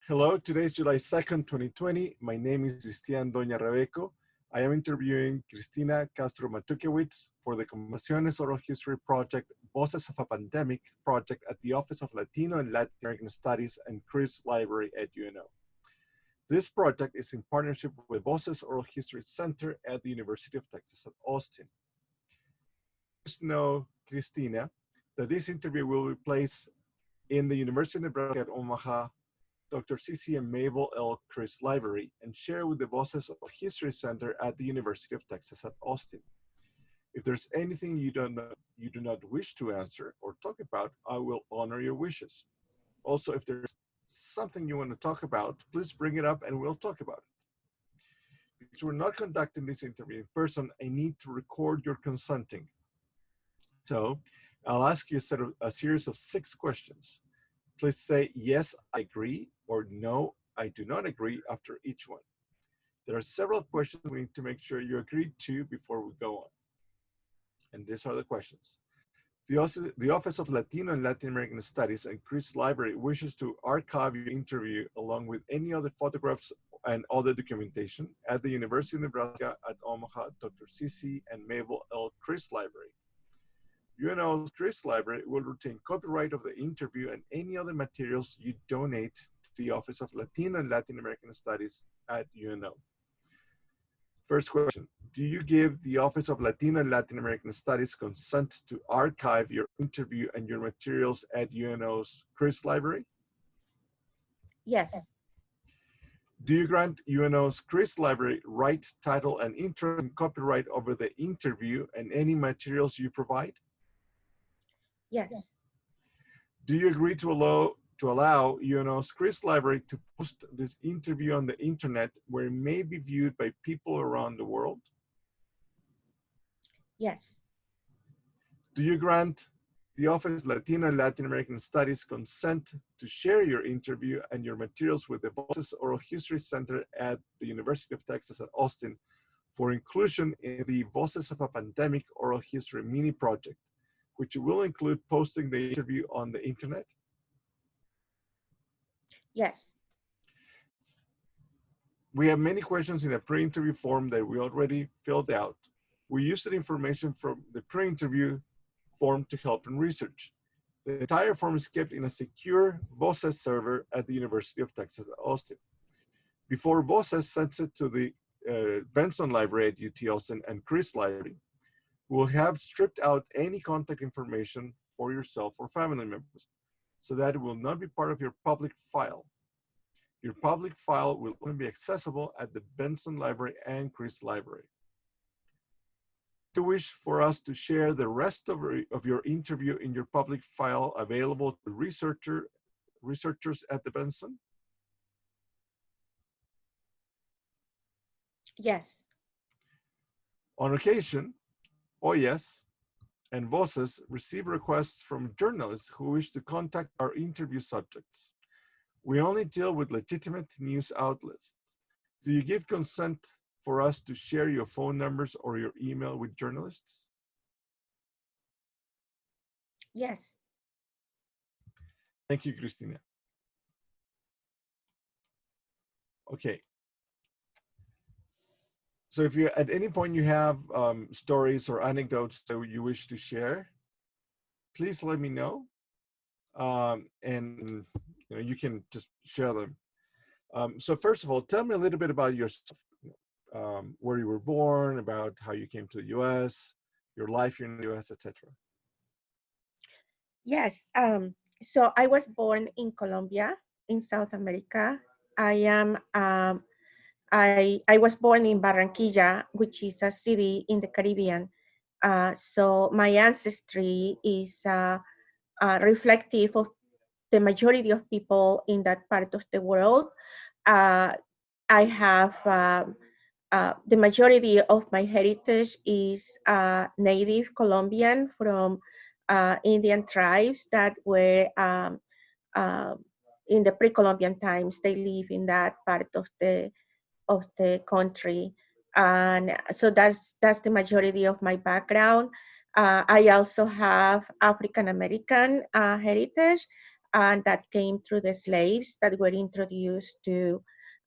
Hello, today is July 2nd, 2020. My name is Cristina Doña Rebeco. I am interviewing Cristina Castro Matukewicz for the Conversaciones Oral History Project, Voces of a Pandemic project at the Office of Latino and Latin American Studies and Chris Library at UNO. This project is in partnership with Voces Oral History Center at the University of Texas at Austin. Please know, Cristina, that this interview will be placed in the University of Nebraska at Omaha Dr. C.C. and Mabel L. Chris Library and share with the Voces of History Center at the University of Texas at Austin. If there's anything you do not wish to answer or talk about, I will honor your wishes. Also, if there's something you want to talk about, please bring it up and we'll talk about it. Because we're not conducting this interview in person, I need to record your consenting. So I'll ask you a series of 6 questions. Please say, yes, I agree, or no, I do not agree after each one. There are several questions we need to make sure you agreed to before we go on. And these are the questions. The Office of Latino and Latin American Studies and Chris Library wishes to archive your interview along with any other photographs and other documentation at the University of Nebraska at Omaha, Dr. C.C. and Mabel L. Chris Library. UNO's Chris Library will retain copyright of the interview and any other materials you donate to the Office of Latino and Latin American Studies at UNO. First question, do you give the Office of Latino and Latin American Studies consent to archive your interview and your materials at UNO's Chris Library? Yes. Do you grant UNO's Chris Library right, title, and interest and copyright over the interview and any materials you provide? Yes. Do you agree to allow UNO's Chris Library to post this interview on the internet where it may be viewed by people around the world? Yes. Do you grant the Office of Latino and Latin American Studies consent to share your interview and your materials with the Voces Oral History Center at the University of Texas at Austin for inclusion in the Voces of a Pandemic Oral History mini project, which will include posting the interview on the internet? Yes. We have many questions in a pre-interview form that we already filled out. We used the information from the pre-interview form to help in research. The entire form is kept in a secure Voces server at the University of Texas at Austin. Before Voces sends it to the Benson Library at UT Austin and Chris Library, we'll have stripped out any contact information for yourself or family members so that it will not be part of your public file. Your public file will only be accessible at the Benson Library and Chris Library. Do you wish for us to share the rest of your interview in your public file available to researchers at the Benson? Yes. On occasion, OYES and Voces receive requests from journalists who wish to contact our interview subjects. We only deal with legitimate news outlets. Do you give consent for us to share your phone numbers or your email with journalists? Yes. Thank you, Cristina. Okay. So if you, at any point you have stories or anecdotes that you wish to share, please let me know. And you can just share them. So first of all, tell me a little bit about yourself, where you were born, about how you came to the U.S., your life here in the U.S., etc. Yes. So I was born in Colombia, in South America. I was born in Barranquilla, which is a city in the Caribbean. So my ancestry is reflective of the majority of people in that part of the world. I have the majority of my heritage is native Colombian from Indian tribes that were in the pre-Columbian times. They live in that part of the country, and so that's the majority of my background. I also have African American heritage. and that came through the slaves that were introduced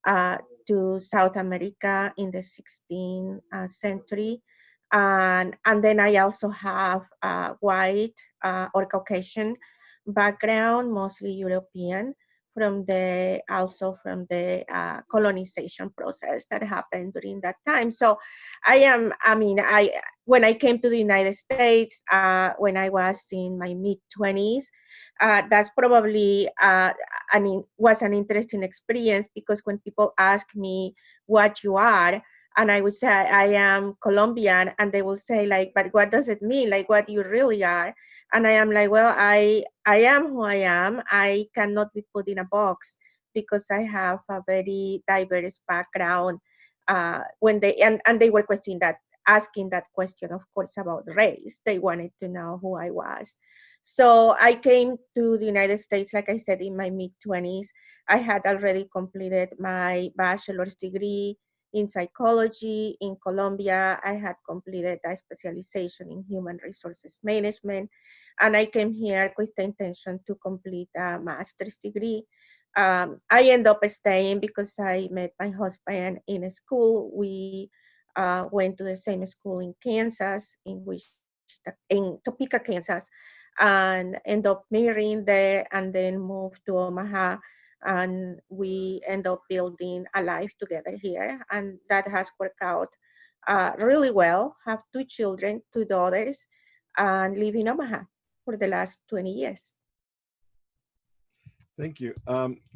uh, to South America in the 16th century. And then I also have white or Caucasian background, mostly European, from the colonization process that happened during that time. So when I came to the United States, when I was in my mid-20s, that's probably, was an interesting experience, because when people ask me what you are, and I would say I am Colombian, and they will say like, but what does it mean? Like, what you really are? And I am like, well, I am who I am. I cannot be put in a box because I have a very diverse background. And they were asking that question, of course, about race. They wanted to know who I was. So I came to the United States, like I said, in my mid-20s. I had already completed my bachelor's degree in psychology in Colombia. I had completed a specialization in human resources management, and I came here with the intention to complete a master's degree. I end up staying because I met my husband in a school. We went to the same school in Kansas, in Topeka, Kansas, and end up marrying there, and then moved to Omaha, and we end up building a life together here, and that has worked out really well. Have two children, two daughters, and live in Omaha for the last 20 years. Thank you.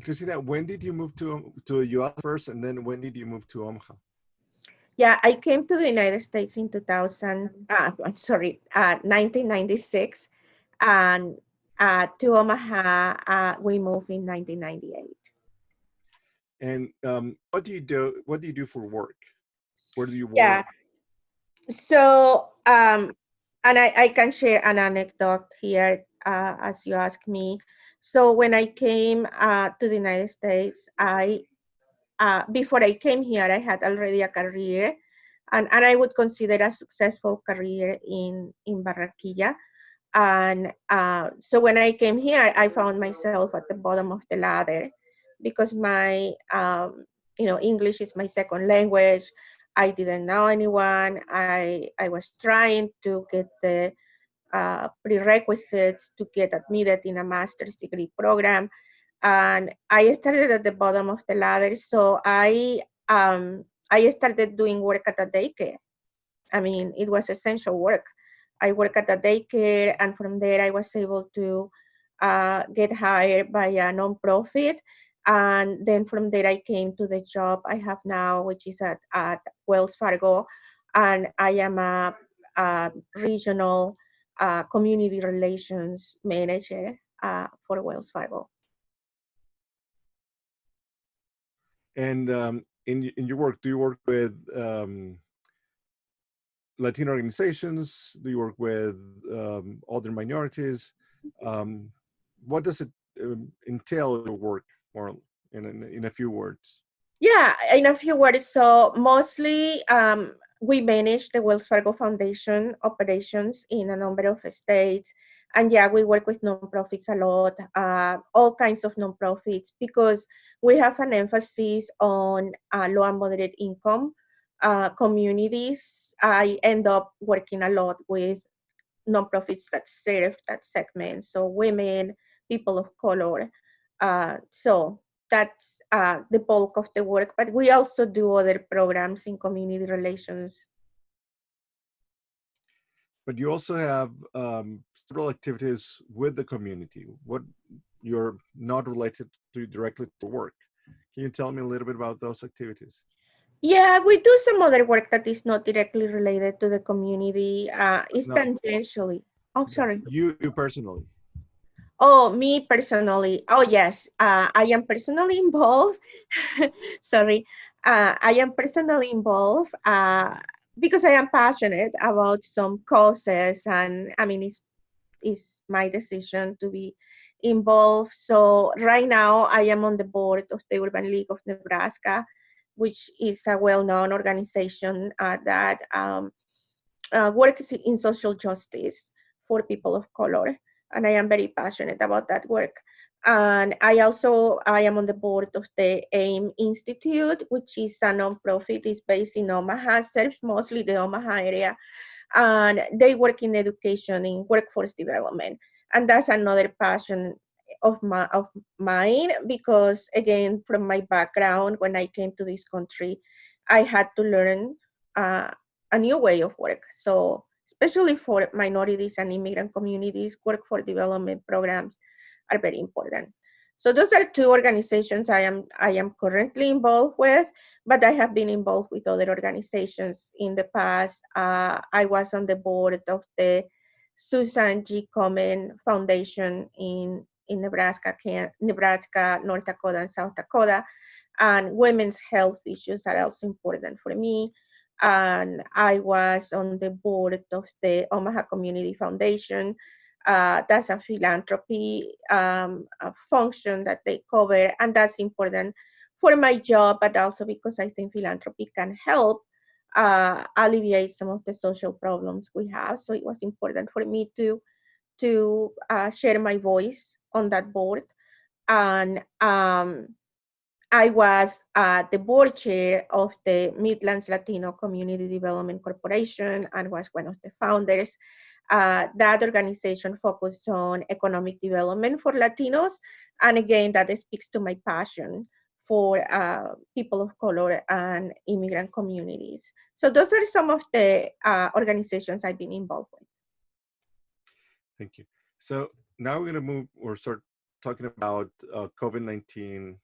Cristina, when did you move to US first, and then when did you move to Omaha? Yeah, I came to the United States in 1996, and to Omaha, we moved in 1998. And what do you do? What do you do for work? Where do you Yeah. work? So, and I can share an anecdote here as you ask me. So when I came to the United States, before I came here, I had already a career, and I would consider a successful career in Barranquilla. And so when I came here, I found myself at the bottom of the ladder, because my, English is my second language. I didn't know anyone. I was trying to get the prerequisites to get admitted in a master's degree program. And I started at the bottom of the ladder. So I started doing work at a daycare. I mean, it was essential work. I work at a daycare, and from there I was able to get hired by a nonprofit. And then from there I came to the job I have now, which is at Wells Fargo. And I am a regional community relations manager for Wells Fargo. And in your work, do you work with Latino organizations? Do you work with other minorities? What does it entail your work, more in a few words? Yeah, in a few words. So mostly we manage the Wells Fargo Foundation operations in a number of states. And yeah, we work with nonprofits a lot, all kinds of nonprofits, because we have an emphasis on low and moderate income communities. I end up working a lot with nonprofits that serve that segment. So women, people of color. So that's the bulk of the work, but we also do other programs in community relations. But you also have several activities with the community. What you're not related to directly to work. Can you tell me a little bit about those activities? Yeah, we do some other work that is not directly related to the community. It's No, tangentially. Oh, sorry. you personally. Oh, me personally. Oh, yes. I am personally involved. Sorry. I am personally involved because I am passionate about some causes. And I mean, it's my decision to be involved. So right now I am on the board of the Urban League of Nebraska, which is a well-known organization that works in social justice for people of color. And I am very passionate about that work. And I am on the board of the AIM Institute, which is a nonprofit. It's based in Omaha, serves mostly the Omaha area. And they work in education, in workforce development. And that's another passion of mine, because again, from my background, when I came to this country, I had to learn a new way of work. So especially for minorities and immigrant communities, workforce development programs are very important. So those are two organizations I am currently involved with, but I have been involved with other organizations in the past. I was on the board of the Susan G. Komen Foundation in Nebraska, Nebraska, North Dakota, and South Dakota. And women's health issues are also important for me. And I was on the board of the Omaha Community Foundation. That's a philanthropy a function that they cover, and that's important for my job, but also because I think philanthropy can help alleviate some of the social problems we have. So it was important for me to share my voice on that board. And I was the board chair of the Midlands Latino Community Development Corporation and was one of the founders. That organization focused on economic development for Latinos. And again, that speaks to my passion for people of color and immigrant communities. So those are some of the organizations I've been involved with. Thank you. So now we're going to move or start talking about COVID-19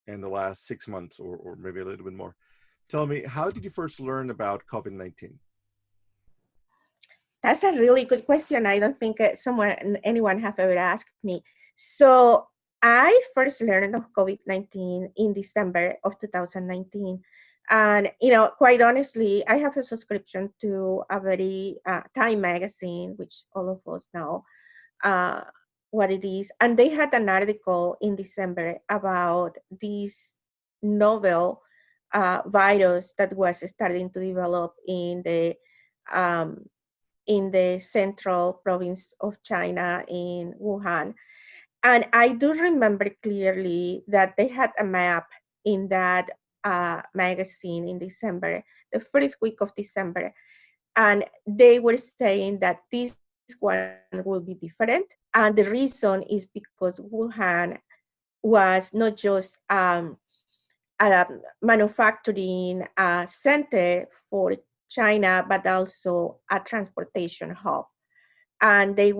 and the last 6 months, or maybe a little bit more. Tell me, how did you first learn about COVID-19? That's a really good question. I don't think anyone have ever asked me. So I first learned of COVID-19 in December of 2019. And, quite honestly, I have a subscription to a very Time magazine, which all of us know uh, what it is. And they had an article in December about this novel virus that was starting to develop um, in the central province of China in Wuhan. And I do remember clearly that they had a map in that magazine in December, the first week of December. And they were saying that this one will be different. And the reason is because Wuhan was not just a manufacturing center for China, but also a transportation hub. And they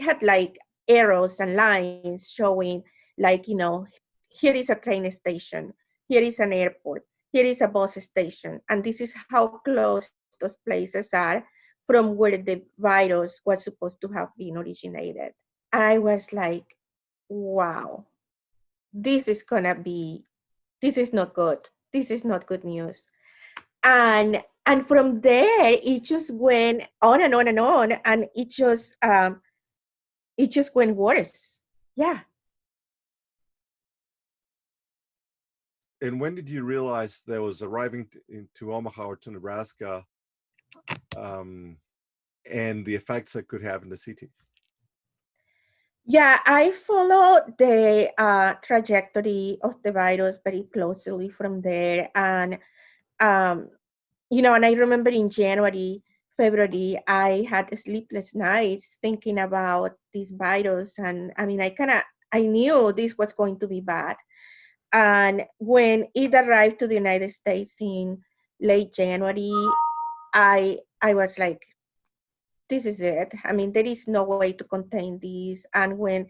had like arrows and lines showing like, here is a train station, here is an airport, here is a bus station, and this is how close those places are from where the virus was supposed to have been originated. I was like, wow, this is gonna be, this is not good. This is not good news. And from there, it just went on and on and on, and it just went worse. Yeah. And when did you realize that was arriving into Omaha or to Nebraska, and the effects it could have in the city? Yeah, I followed the trajectory of the virus very closely from there. And, um, and I remember in January, February, I had sleepless nights thinking about this virus. And I mean, I knew this was going to be bad. And when it arrived to the United States in late January, I was like, this is it. I mean, there is no way to contain this. And when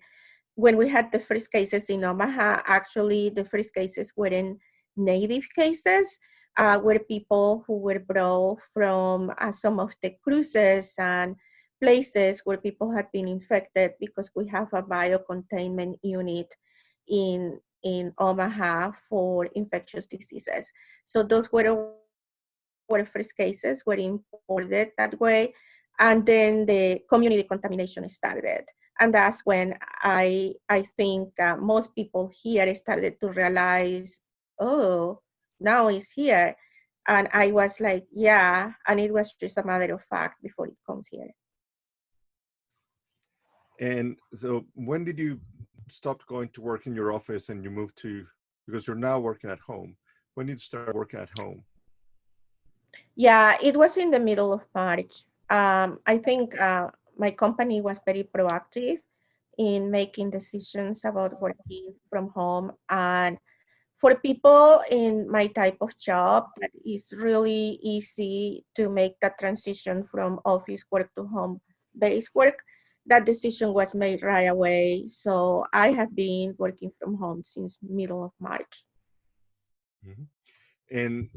we had the first cases in Omaha, actually the first cases were in native cases, were people who were brought from some of the cruises and places where people had been infected, because we have a biocontainment unit in Omaha for infectious diseases. So those were our first cases, were imported that way. And then the community contamination started. And that's when I think most people here started to realize, oh, now it's here. And I was like, yeah, and it was just a matter of fact before it comes here. And so when did you stopped going to work in your office and you moved to, because you're now working at home? When did you start working at home? Yeah, it was in the middle of March. I think my company was very proactive in making decisions about working from home. And for people in my type of job, that is really easy to make that transition from office work to home based work. That decision was made right away. So I have been working from home since middle of March. Mhm. And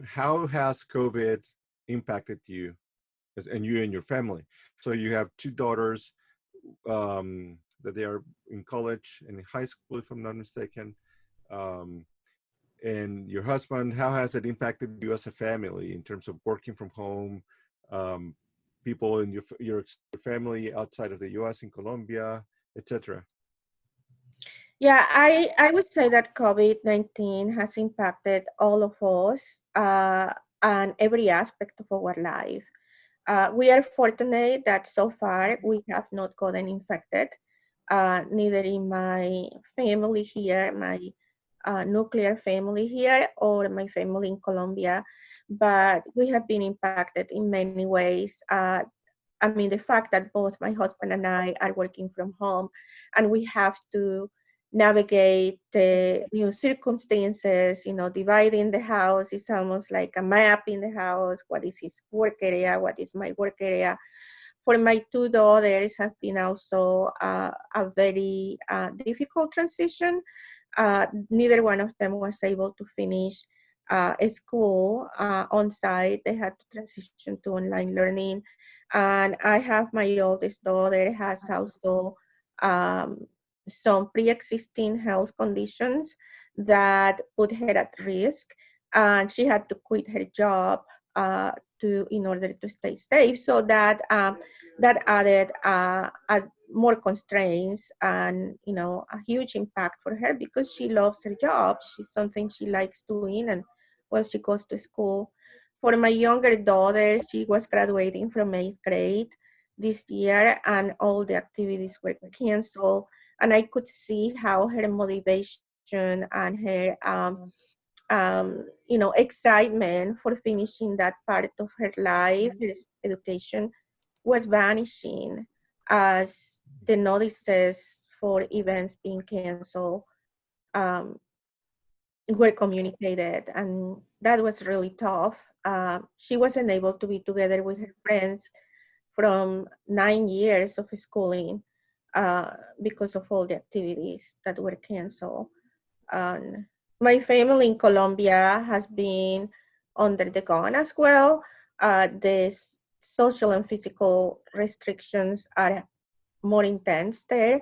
how has COVID impacted you and you and your family? So you have two daughters that they are in college and in high school, if I'm not mistaken. Um, and your husband, how has it impacted you as a family in terms of working from home, um, people in your family outside of the US, in Colombia, etc.? Yeah, I would say that COVID-19 has impacted all of us and every aspect of our life. We are fortunate that so far we have not gotten infected, neither in my family here, my nuclear family here, or my family in Colombia, but we have been impacted in many ways. I mean, the fact that both my husband and I are working from home and we have to navigate the new circumstances, dividing the house is almost like a map in the house. What is his work area? What is my work area? For my two daughters has been also a very difficult transition. Neither one of them was able to finish school on site. They had to transition to online learning. And I have my oldest daughter has also um, some pre-existing health conditions that put her at risk. And she had to quit her job uh, in order to stay safe. So that added more constraints and a huge impact for her because she loves her job. She's something she likes doing, and well, she goes to school. For my younger daughter, she was graduating from 8th grade this year, and all the activities were canceled. And I could see how her motivation and her excitement for finishing that part of her life, her education, was vanishing as the notices for events being canceled um, were communicated, and that was really tough. She wasn't able to be together with her friends from 9 years of schooling because of all the activities that were canceled. And my family in Colombia has been under the gun as well. The social and physical restrictions are more intense there.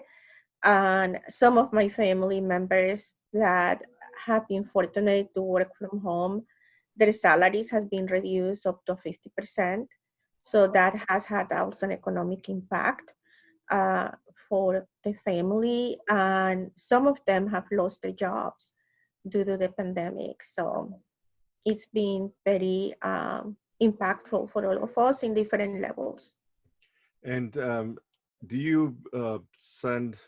And some of my family members that have been fortunate to work from home, their salaries have been reduced up to 50%. So that has had also an economic impact uh, for the family. And some of them have lost their jobs due to the pandemic. So it's been very impactful for all of us in different levels. And do you send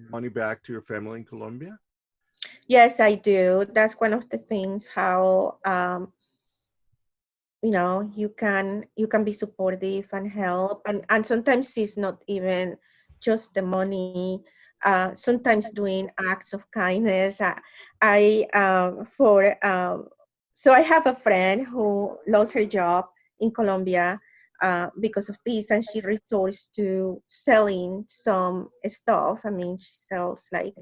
money back to your family in Colombia? Yes, I do. That's one of the things how you can be supportive and help, and sometimes it's not even just the money. Sometimes doing acts of kindness. I for So I have a friend who lost her job in Colombia because of this, and she resorts to selling some stuff. I mean, she sells like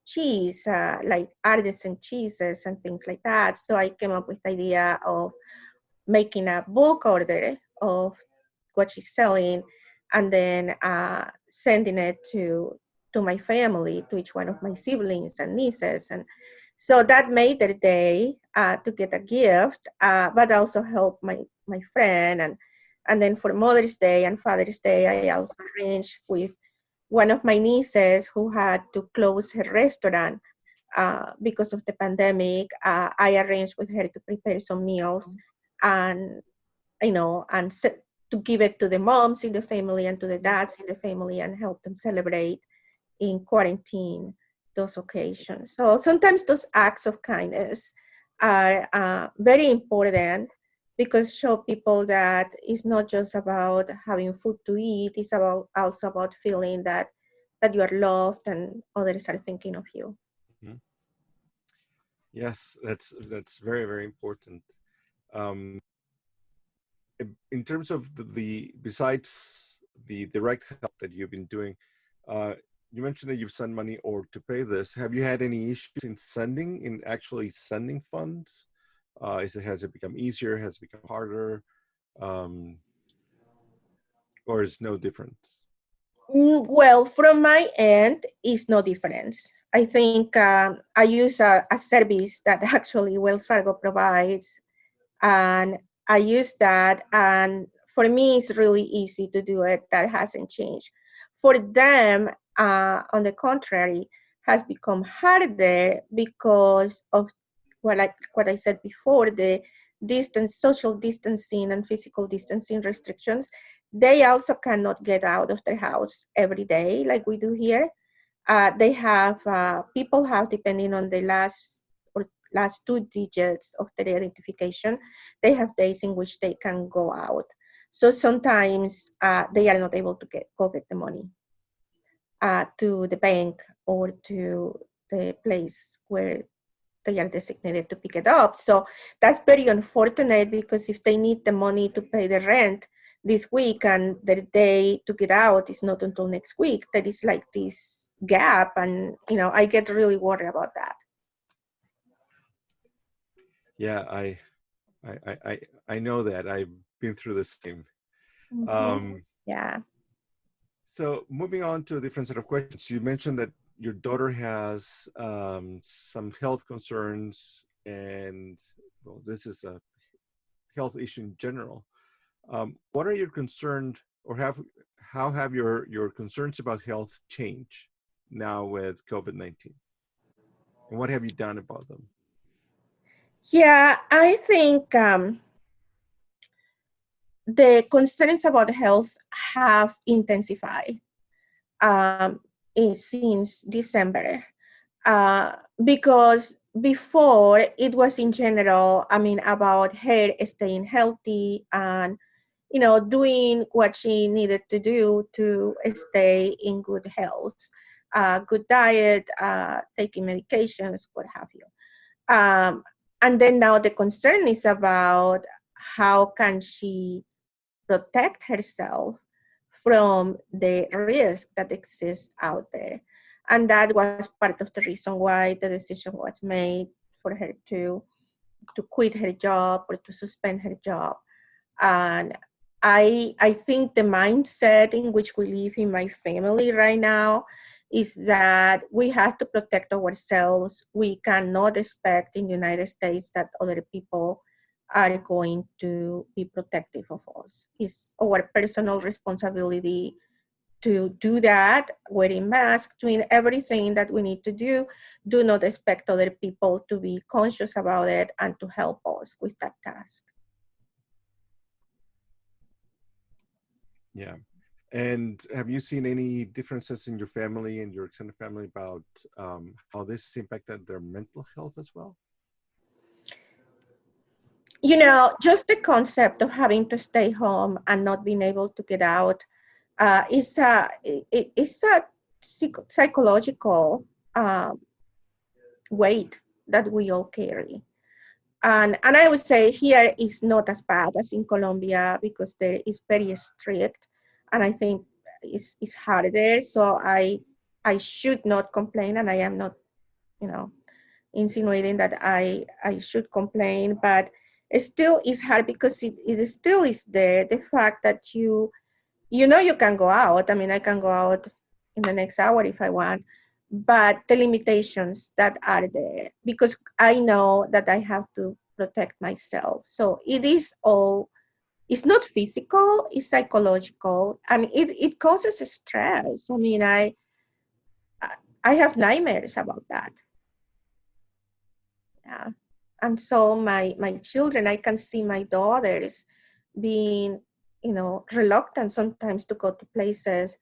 cheese, like artisan cheeses and things like that. So I came up with the idea of making a bulk order of what she's selling, and then sending it to my family, to each one of my siblings and nieces. And so that made their day to get a gift, but also help my friend. And then for Mother's Day and Father's Day, I also arranged with one of my nieces who had to close her restaurant because of the pandemic. I arranged with her to prepare some meals and to give it to the moms in the family and to the dads in the family and help them celebrate. in quarantine those occasions. So sometimes those acts of kindness are very important because show people that it's not just about having food to eat, it's about also about feeling that you are loved and others are thinking of you. Mhm. Yes, that's very, very important. Um, in terms of besides the direct help that you've been doing, uh, you mentioned that you've sent money or to pay this. Have you had any issues in actually sending funds? Has it become easier? Has it become harder? Um, or is no difference? Well, from my end, it's no difference. I think I use a service that actually Wells Fargo provides, and I use that. And for me, it's really easy to do it. That hasn't changed. For them, on the contrary, has become harder because of what I said before, the social distancing and physical distancing restrictions. They also cannot get out of their house every day like we do here. They have people have, depending on the last two digits of their identification, they have days in which they can go out. So sometimes they are not able to go get the money to the bank or to the place where they are designated to pick it up. So that's very unfortunate because if they need the money to pay the rent this week and the day to get out is not until next week, there is like this gap, and I get really worried about that. Yeah, I know that. I've been through the same. Mm-hmm. Um, Yeah. so moving on to a different set of questions, you mentioned that your daughter has some health concerns, and well, this is a health issue in general. What are your concerns, or how have your concerns about health changed now with COVID-19? And what have you done about them? Yeah, I think the concerns about health have intensified since December. Because before it was in general, I mean, about her staying healthy and doing what she needed to do to stay in good health, good diet, taking medications, what have you. Um, and then now the concern is about how can she protect herself from the risk that exists out there. And that was part of the reason why the decision was made for her to quit her job or to suspend her job. And I think the mindset in which we live in my family right now is that we have to protect ourselves. We cannot expect in the United States that other people are going to be protective of us. It's our personal responsibility to do that, wearing masks, doing everything that we need to do. Do not expect other people to be conscious about it and to help us with that task. Yeah. And have you seen any differences in your family and your extended family about how this has impacted their mental health as well? Just the concept of having to stay home and not being able to get out is a psychological um, weight that we all carry. And I would say here is not as bad as in Colombia because there is very strict, and I think it's harder. So I should not complain, and I am not, you know, insinuating that I should complain, but it still is hard because it still is there. The fact that you can go out. I mean, I can go out in the next hour if I want, but the limitations that are there because I know that I have to protect myself. So it's not physical, it's psychological, and it causes stress. I mean, I have nightmares about that. Yeah. And so my children, I can see my daughters being, reluctant sometimes to go to places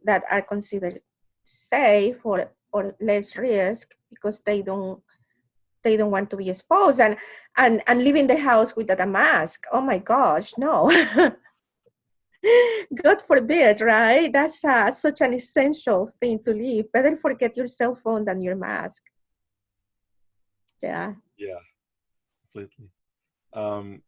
that are considered safe or less risk because they don't want to be exposed and leaving the house without a mask. Oh my gosh, no. God forbid, right? That's such an essential thing to leave. Better forget your cell phone than your mask. Yeah. Yeah, completely. Um,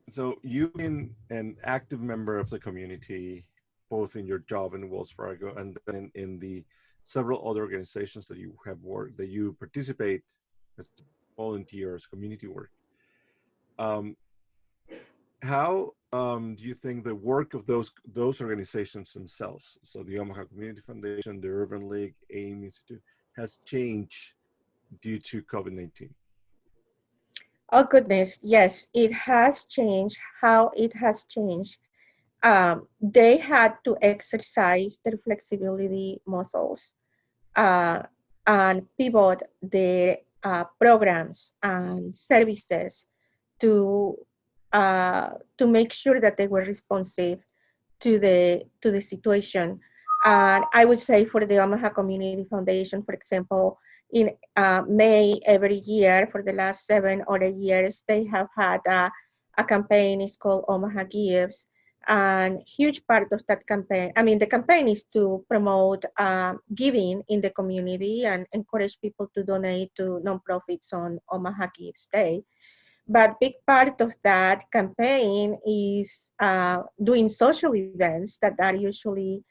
so you've been an active member of the community, both in your job in Wells Fargo and then in the several other organizations that you have worked, that you participate as volunteers, community work. Um, how do you think the work of those organizations themselves, so the Omaha Community Foundation, the Urban League, AIM Institute, has changed due to COVID-19? Oh goodness, yes, it has changed. How it has changed. They had to exercise their flexibility muscles uh, and pivot their programs and services to to make sure that they were responsive to the situation. And I would say for the Omaha Community Foundation, for example, in May every year for the last 7 or 8 years, they have had a campaign. It's called Omaha Gives. And huge part of that campaign, I mean, the campaign is to promote giving in the community and encourage people to donate to nonprofits on Omaha Gives Day. But big part of that campaign is doing social events that are usually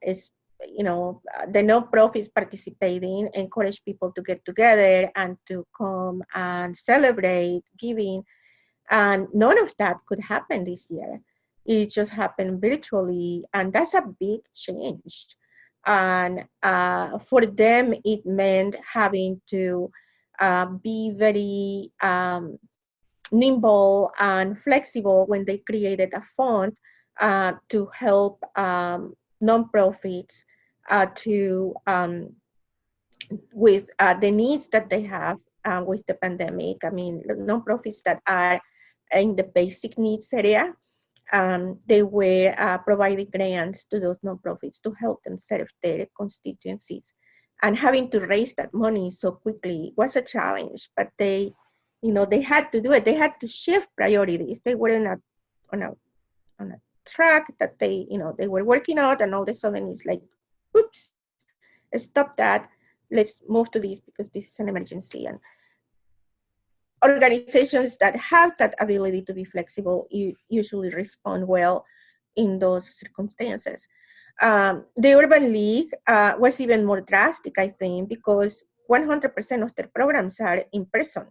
is the non-profits participating, encourage people to get together and to come and celebrate giving. And none of that could happen this year. It just happened virtually, and that's a big change. And for them, it meant having to be very nimble and flexible when they created a fund to help nonprofits to with the needs that they have with the pandemic. I mean, the nonprofits that are in the basic needs area, they were providing grants to those nonprofits to help them serve their constituencies. And having to raise that money so quickly was a challenge, but they had to do it. They had to shift priorities. They were on a, on a track that they were working out, and all of a sudden it's like, oops, stop that. Let's move to this because this is an emergency. And organizations that have that ability to be flexible usually respond well in those circumstances. The Urban League was even more drastic, I think, because 100% of their programs are in person.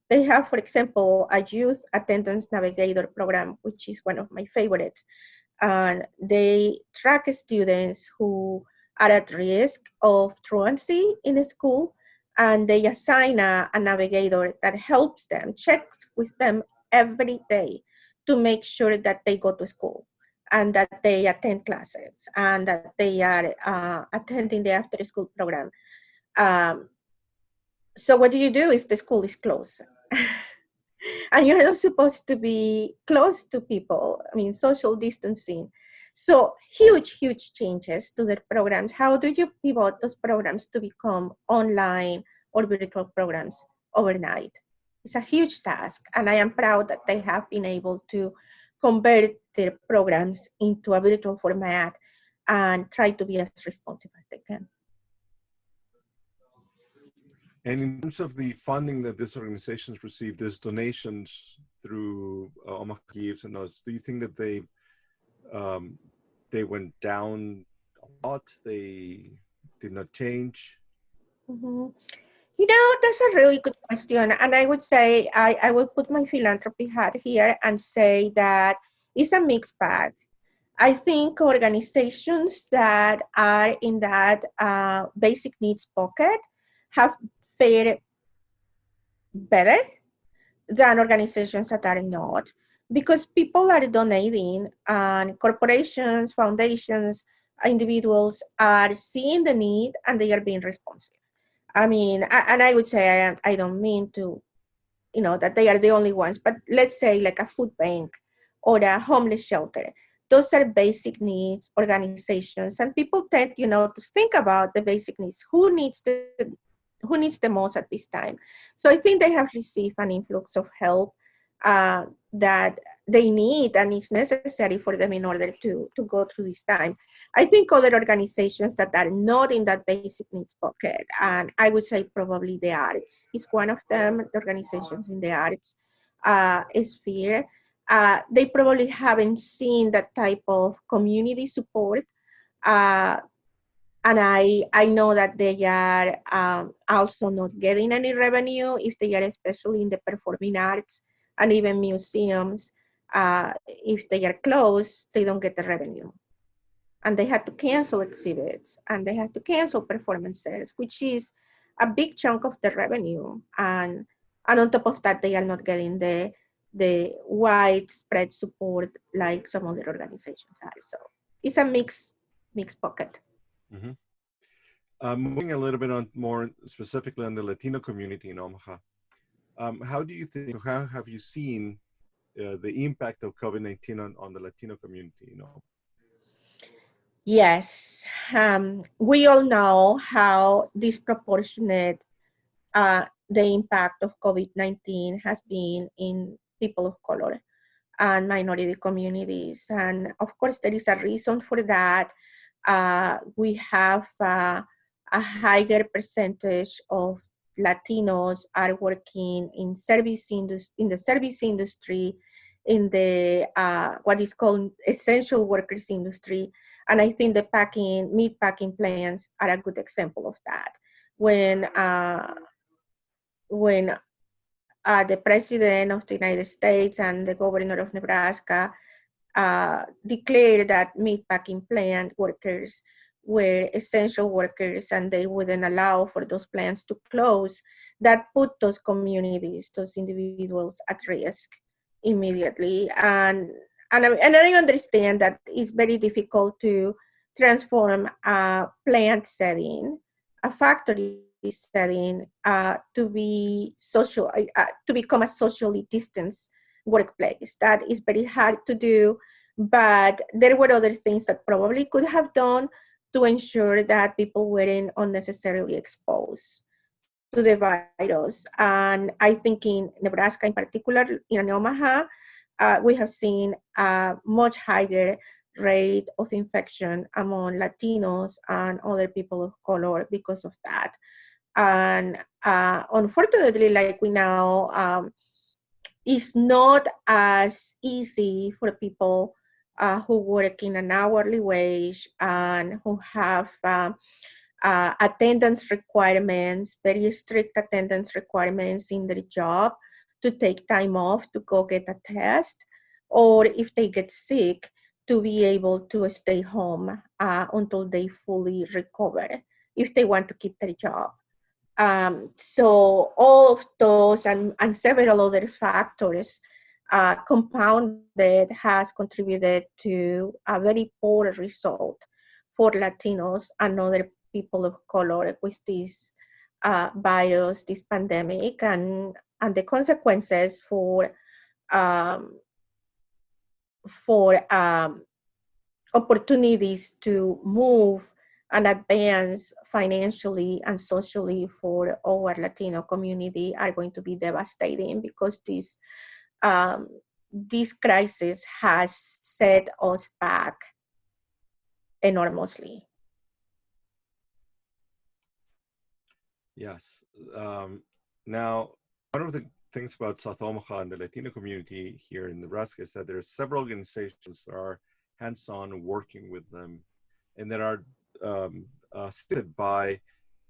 They have, for example, a youth attendance navigator program, which is one of my favorites. And they track students who are at risk of truancy in a school, and they assign a navigator that helps them, checks with them every day to make sure that they go to school and that they attend classes and that they are attending the after school program. Um, so what do you do if the school is closed? And you're not supposed to be close to people. I mean, social distancing. So huge changes to their programs. How do you pivot those programs to become online or virtual programs overnight? It's a huge task, and I am proud that they have been able to convert their programs into a virtual format and try to be as responsive as they can. And in terms of the funding that these organizations receive, these donations through Omaha Gives and others, do you think that they went down a lot? They did not change? Mm-hmm. That's a really good question. And I would say I will put my philanthropy hat here and say that it's a mixed bag. I think organizations that are in that basic needs pocket have fared better than organizations that are not, because people are donating and corporations, foundations, individuals are seeing the need and they are being responsive. I mean, and I would say I don't mean to, that they are the only ones, but let's say like a food bank or a homeless shelter. those are basic needs organizations, and people tend, to think about the basic needs. Who needs the most at this time? So I think they have received an influx of help that they need and is necessary for them in order to go through this time. I think other organizations that are not in that basic needs bucket, and I would say probably the arts is one of them, the organizations in the arts sphere, they probably haven't seen that type of community support. Uh, and I know that they are also not getting any revenue if they are especially in the performing arts and even museums. If they are closed, they don't get the revenue. And they had to cancel exhibits and they had to cancel performances, which is a big chunk of the revenue. And on top of that, they are not getting the widespread support like some other organizations are. So it's a mixed pocket. Mm-hmm. Moving a little bit on more specifically on the Latino community in Omaha, how do you think, how have you seen the impact of COVID-19 on the Latino community? Yes, we all know how disproportionate the impact of COVID-19 has been in people of color and minority communities. And of course, there is a reason for that. We have a higher percentage of Latinos are working in in the service industry, in the what is called essential workers industry. And I think the meat packing plants are a good example of that. When the president of the United States and the governor of Nebraska declared that meatpacking plant workers were essential workers and they wouldn't allow for those plants to close, that put those communities, those individuals at risk immediately. And I understand that it's very difficult to transform a plant setting, a factory setting, to become a socially distanced workplace. That is very hard to do, but there were other things that probably could have done to ensure that people weren't unnecessarily exposed to the virus. And I think in Nebraska in particular, in Omaha, we have seen a much higher rate of infection among Latinos and other people of color because of that. And unfortunately, like we know, it's not as easy for people who work in an hourly wage and who have attendance requirements, very strict attendance requirements in their job, to take time off to go get a test, or if they get sick, to be able to stay home until they fully recover if they want to keep their job. So all of those and several other factors compounded has contributed to a very poor result for Latinos and other people of color with this virus, this pandemic, and the consequences um, for opportunities to move and advance financially and socially for our Latino community are going to be devastating, because this crisis has set us back enormously. Yes. Now, one of the things about South Omaha and the Latino community here in Nebraska is that there are several organizations that are hands-on working with them, and that are assisted by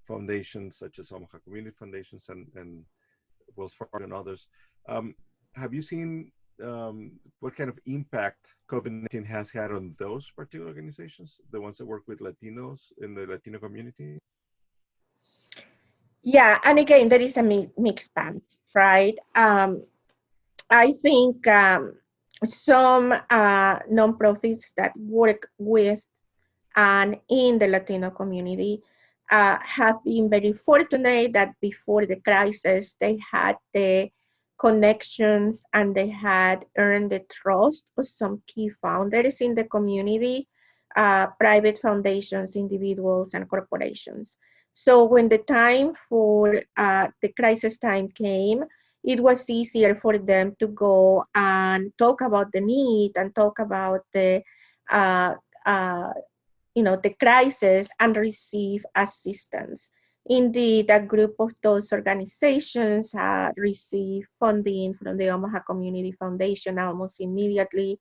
foundations such as Omaha Community Foundations and Wells Fargo and others. Have you seen what kind of impact COVID-19 has had on those particular organizations, the ones that work with Latinos in the Latino community? Yeah, and again, there is a mixed bag, right? I think some nonprofits that work with and in the Latino community have been very fortunate that before the crisis, they had the connections, and they had earned the trust of some key founders in the community, private foundations, individuals, and corporations. So when the time for the crisis time came, it was easier for them to go and talk about the need and talk about the uh, uh, the crisis and receive assistance. Indeed, a group of those organizations received funding from the Omaha Community Foundation almost immediately,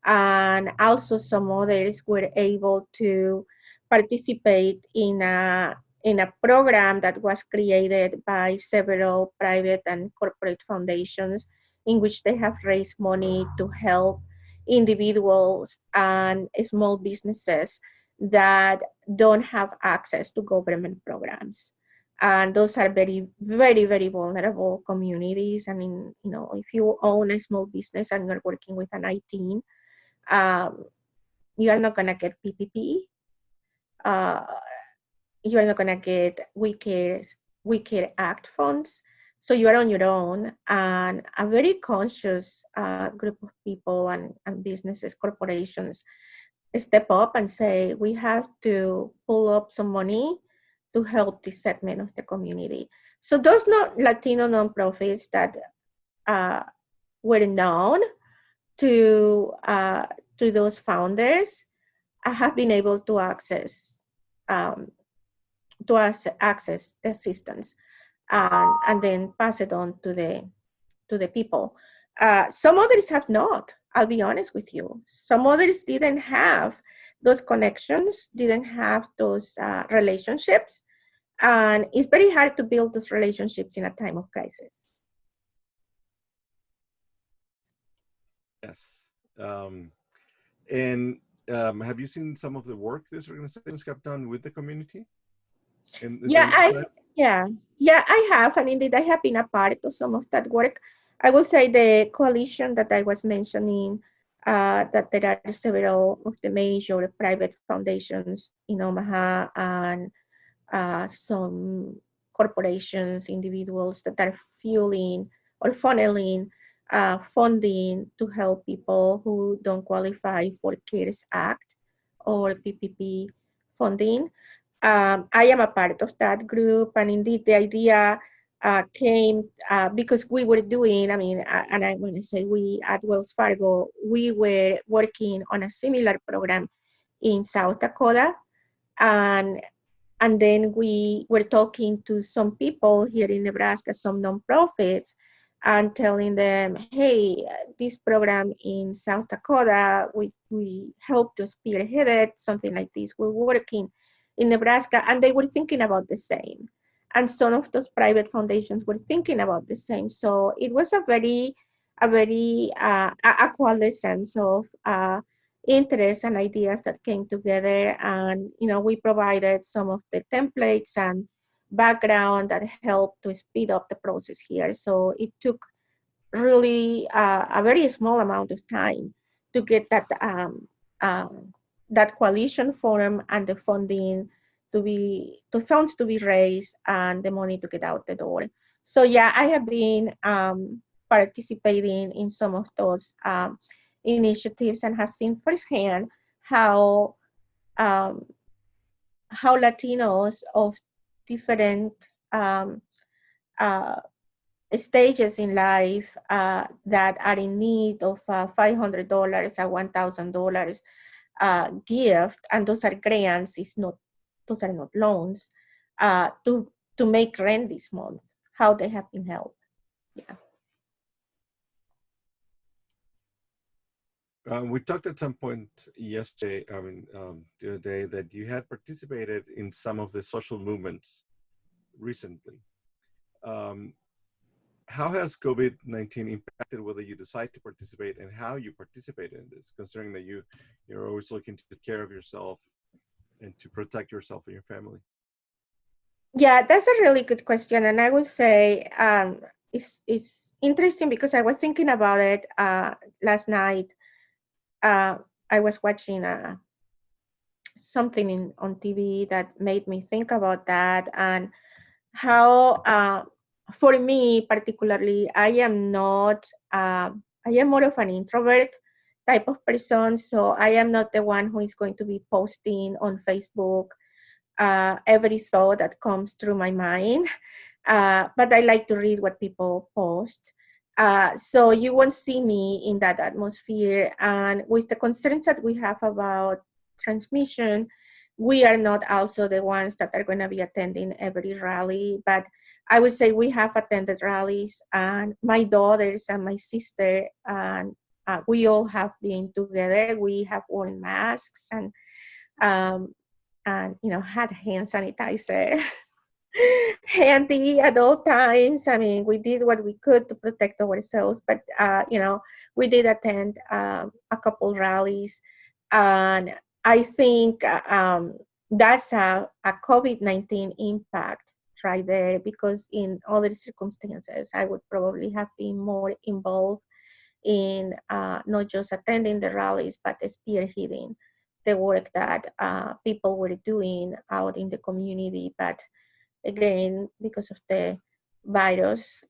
and also some others were able to participate in a program that was created by several private and corporate foundations in which they have raised money to help individuals and small businesses that don't have access to government programs. And those are very, very, very vulnerable communities. I mean, if you own a small business and you're working with an IT, um, you are not going to get PPP. Uh, you are not going to get We Care Act funds. So you are on your own, and a very conscious group of people and businesses, corporations, step up and say, we have to pull up some money to help this segment of the community. So those not Latino nonprofits that were known to those founders have been able to access um, access the assistance and then pass it on to the people. Some others have not. I'll be honest with you. Some others didn't have those connections, didn't have those relationships, and it's very hard to build those relationships in a time of crisis. Yes. And have you seen some of the work these organizations have done with the community? Yeah, I have, and indeed I have been a part of some of that work. I will say the coalition that I was mentioning, that there are several of the major private foundations in Omaha and some corporations, individuals that are fueling or funneling funding to help people who don't qualify for CARES Act or PPP funding. I am a part of that group, and indeed the idea came because we were doing, and I want to say we at Wells Fargo, we were working on a similar program in South Dakota, and then we were talking to some people here in Nebraska, some nonprofits, and telling them, hey, this program in South Dakota, we helped to spearhead it, something like this. We're working in Nebraska, and they were thinking about the same. And some of those private foundations were thinking about the same. So it was a very a coalescence of interests and ideas that came together, and we provided some of the templates and background that helped to speed up the process here. So it took really a very small amount of time to get that coalition formed and the funding the funds to be raised and the money to get out the door. So yeah, I have been participating in some of those initiatives and have seen firsthand how um, Latinos of different um, uh, stages in life that are in need of $500, a $1,000 gift, and those are grants. Those are not loans. To make rent this month, how they have been helped. Yeah. We talked at some point yesterday, the other day, that you had participated in some of the social movements recently. How has COVID-19 impacted whether you decide to participate and how you participate in this, considering that you're always looking to take care of yourself and to protect yourself and your family? Yeah, that's a really good question. And I would say it's interesting because I was thinking about it last night. I was watching something on TV that made me think about that and how for me particularly, I am not, I am more of an introvert type of person. So I am not the one who is going to be posting on Facebook every thought that comes through my mind. But I like to read what people post. So you won't see me in that atmosphere. And with the concerns that we have about transmission, we are not also the ones that are going to be attending every rally. But I would say we have attended rallies, and my daughters and my sister, and we all have been together. We have worn masks um, and had hand sanitizer handy at all times. I mean, we did what we could to protect ourselves, but we did attend a couple rallies, and I think that's a COVID-19 impact right there, because in other circumstances, I would probably have been more involved in not just attending the rallies, but spearheading the work that people were doing out in the community. But again, because of the virus,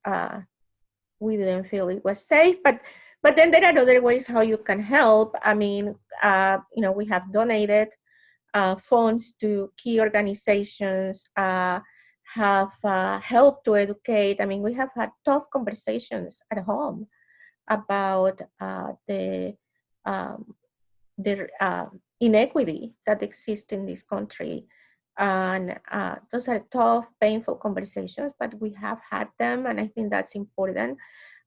we didn't feel it was safe. But then there are other ways how you can help. I mean, we have donated funds to key organizations, have helped to educate. I mean, we have had tough conversations at home about um, the inequity that exists in this country. And those are tough, painful conversations, but we have had them, and I think that's important.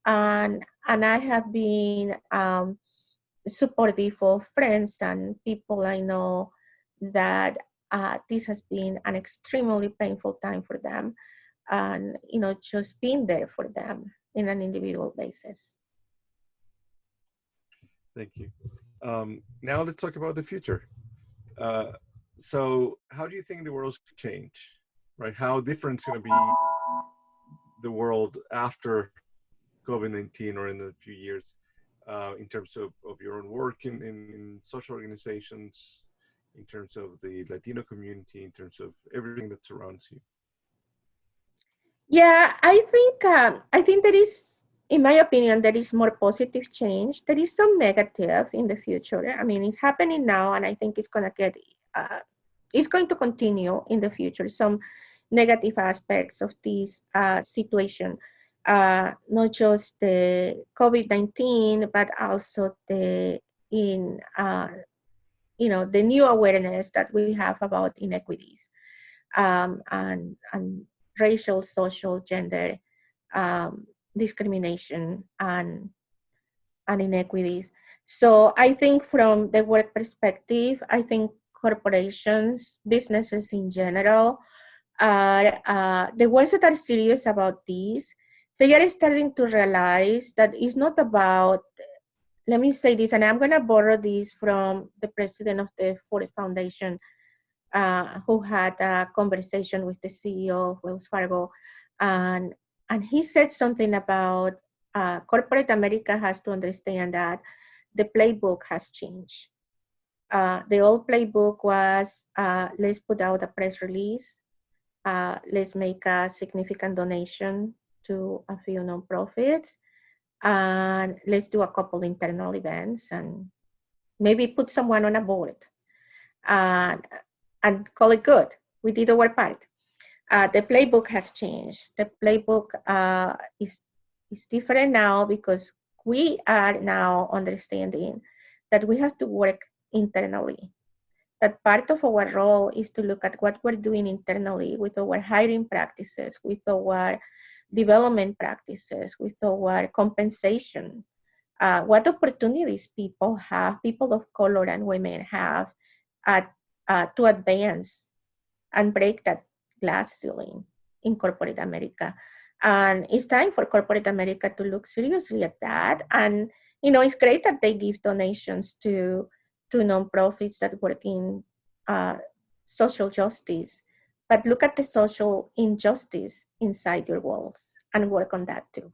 And I have been supportive of friends and people I know that this has been an extremely painful time for them, and just being there for them in an individual basis. Thank you. Now let's talk about the future. So how do you think the world's going to change, right? How different is going to be the world after COVID-19 or in a few years, in terms of your own work in social organizations, in terms of the Latino community, in terms of everything that surrounds you? Yeah, I think there is, in my opinion, there is more positive change. There is some negative in the future. I mean, it's happening now, and I think it's going to continue in the future. Some negative aspects of this situation, not just the COVID-19, but also in the new awareness that we have about inequities, and racial, social, gender discrimination and inequities. So I think from the work perspective, I think corporations, businesses in general, are the ones that are serious about this. They are starting to realize that it's not about, let me say this, and I'm going to borrow this from the president of the Ford Foundation, who had a conversation with the CEO of Wells Fargo, and he said something about corporate America has to understand that the playbook has changed. The old playbook was let's put out a press release, let's make a significant donation to a few nonprofits, and let's do a couple internal events and maybe put someone on a board. And call it good. We did our part. The playbook has changed. The playbook is different now because we are now understanding that we have to work internally. That part of our role is to look at what we're doing internally with our hiring practices, with our development practices, with our compensation. What opportunities people of color and women have to advance and break that glass ceiling in corporate America. And it's time for corporate America to look seriously at that. And, it's great that they give donations to nonprofits that work in social justice, but look at the social injustice inside your walls and work on that too.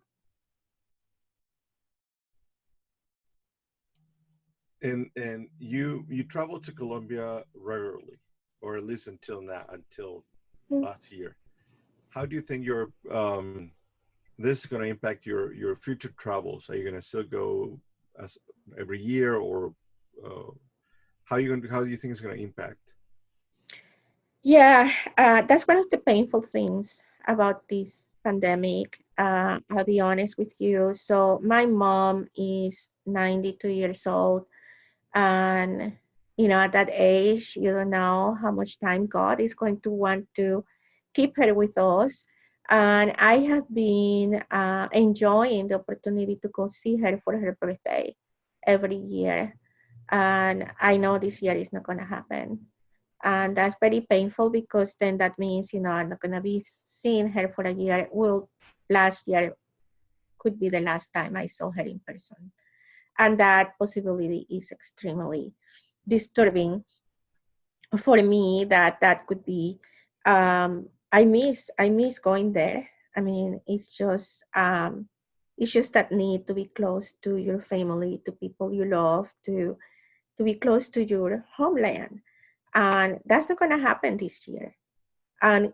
And you travel to Colombia regularly, or at least until last year. How do you think your this is going to impact your future travels. Are you going to still go as every year, or how do you think it's going to impact? Yeah, that's one of the painful things about this pandemic. I'll be honest with you. So my mom is 92 years old, and at that age, you don't know how much time God is going to want to keep her with us. And I have been enjoying the opportunity to go see her for her birthday every year. And I know this year is not going to happen, and that's very painful because then that means I'm not going to be seeing her for a year. Well, last year could be the last time I saw her in person, and that possibility is extremely disturbing for me. That could be, I miss going there. I mean, it's just that need to be close to your family, to people you love, to be close to your homeland, and that's not going to happen this year. And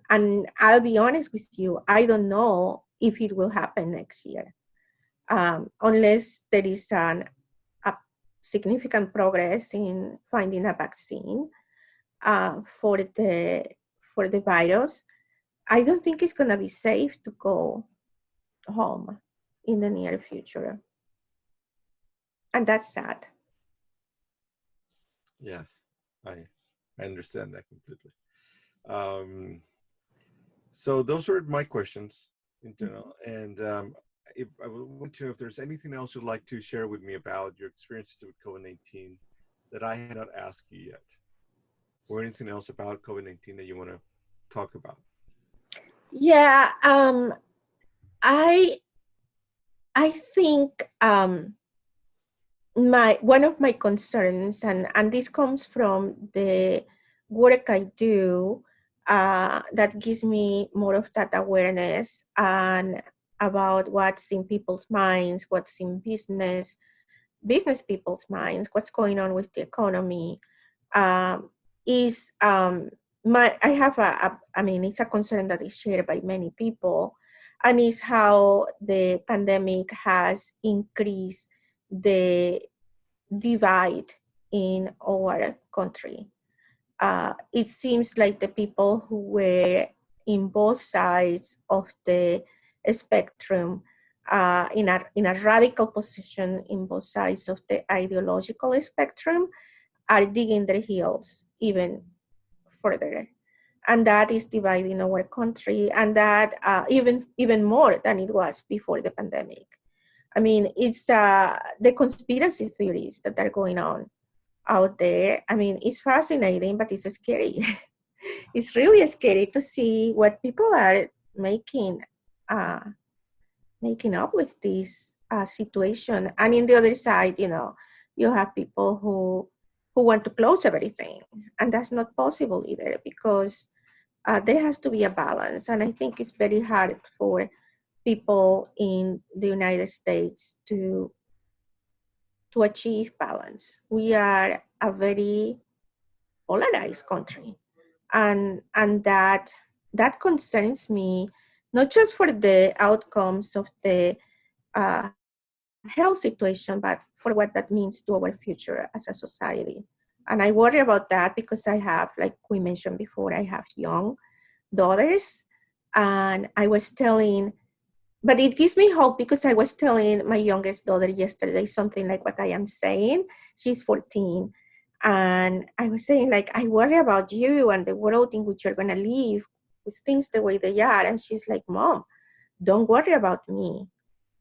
I'll be honest with you, I don't know if it will happen next year, unless there is a significant progress in finding a vaccine for the virus. I don't think it's going to be safe to go home in the near future, and that's sad. Yes, I understand that completely. Um, so those were my questions in general, and if I would want to know if there's anything else you'd like to share with me about your experiences with COVID-19 that I had not asked you yet, or anything else about COVID-19 that you want to talk about. Yeah, I I think my one of my concerns, and this comes from the work I do, that gives me more of that awareness and about what's in people's minds, what's in business people's minds, what's going on with the economy, um, is my I have I mean, it's a concern that is shared by many people, and is how the pandemic has increased the divide in our country. It seems like the people who were in both sides of the spectrum, in a radical position in both sides of the ideological spectrum, are digging their heels even further, and that is dividing our country, and that even more than it was before the pandemic. I mean, it's the conspiracy theories that are going on out there. I mean, it's fascinating, but it's scary. It's really scary to see what people are making uh, making up with this situation. And in the other side, you have people who want to close everything, and that's not possible either, because there has to be a balance. And I think it's very hard for people in the United States to achieve balance. We are a very polarized country, and that concerns me, not just for the outcomes of the health situation, but for what that means to our future as a society. And I worry about that because I have, like we mentioned before, I have young daughters, and I was telling, but it gives me hope because I was telling my youngest daughter yesterday something like what I am saying. She's 14. And I was saying, like, I worry about you and the world in which you're going to live with things the way they are. And she's like, Mom, don't worry about me.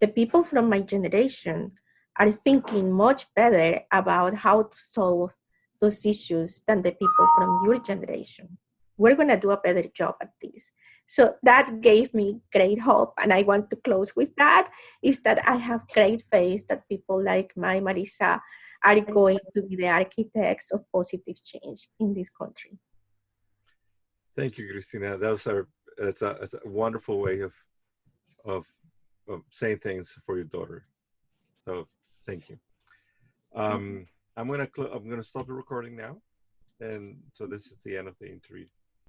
The people from my generation are thinking much better about how to solve those issues than the people from your generation. We're going to do a better job at this. So that gave me great hope. And I want to close with that, is that I have great faith that people like my Marisa are going to be the architects of positive change in this country. Thank you, Cristina. That's a wonderful way of saying things for your daughter. So thank you. I'm gonna stop the recording now, and so this is the end of the interview.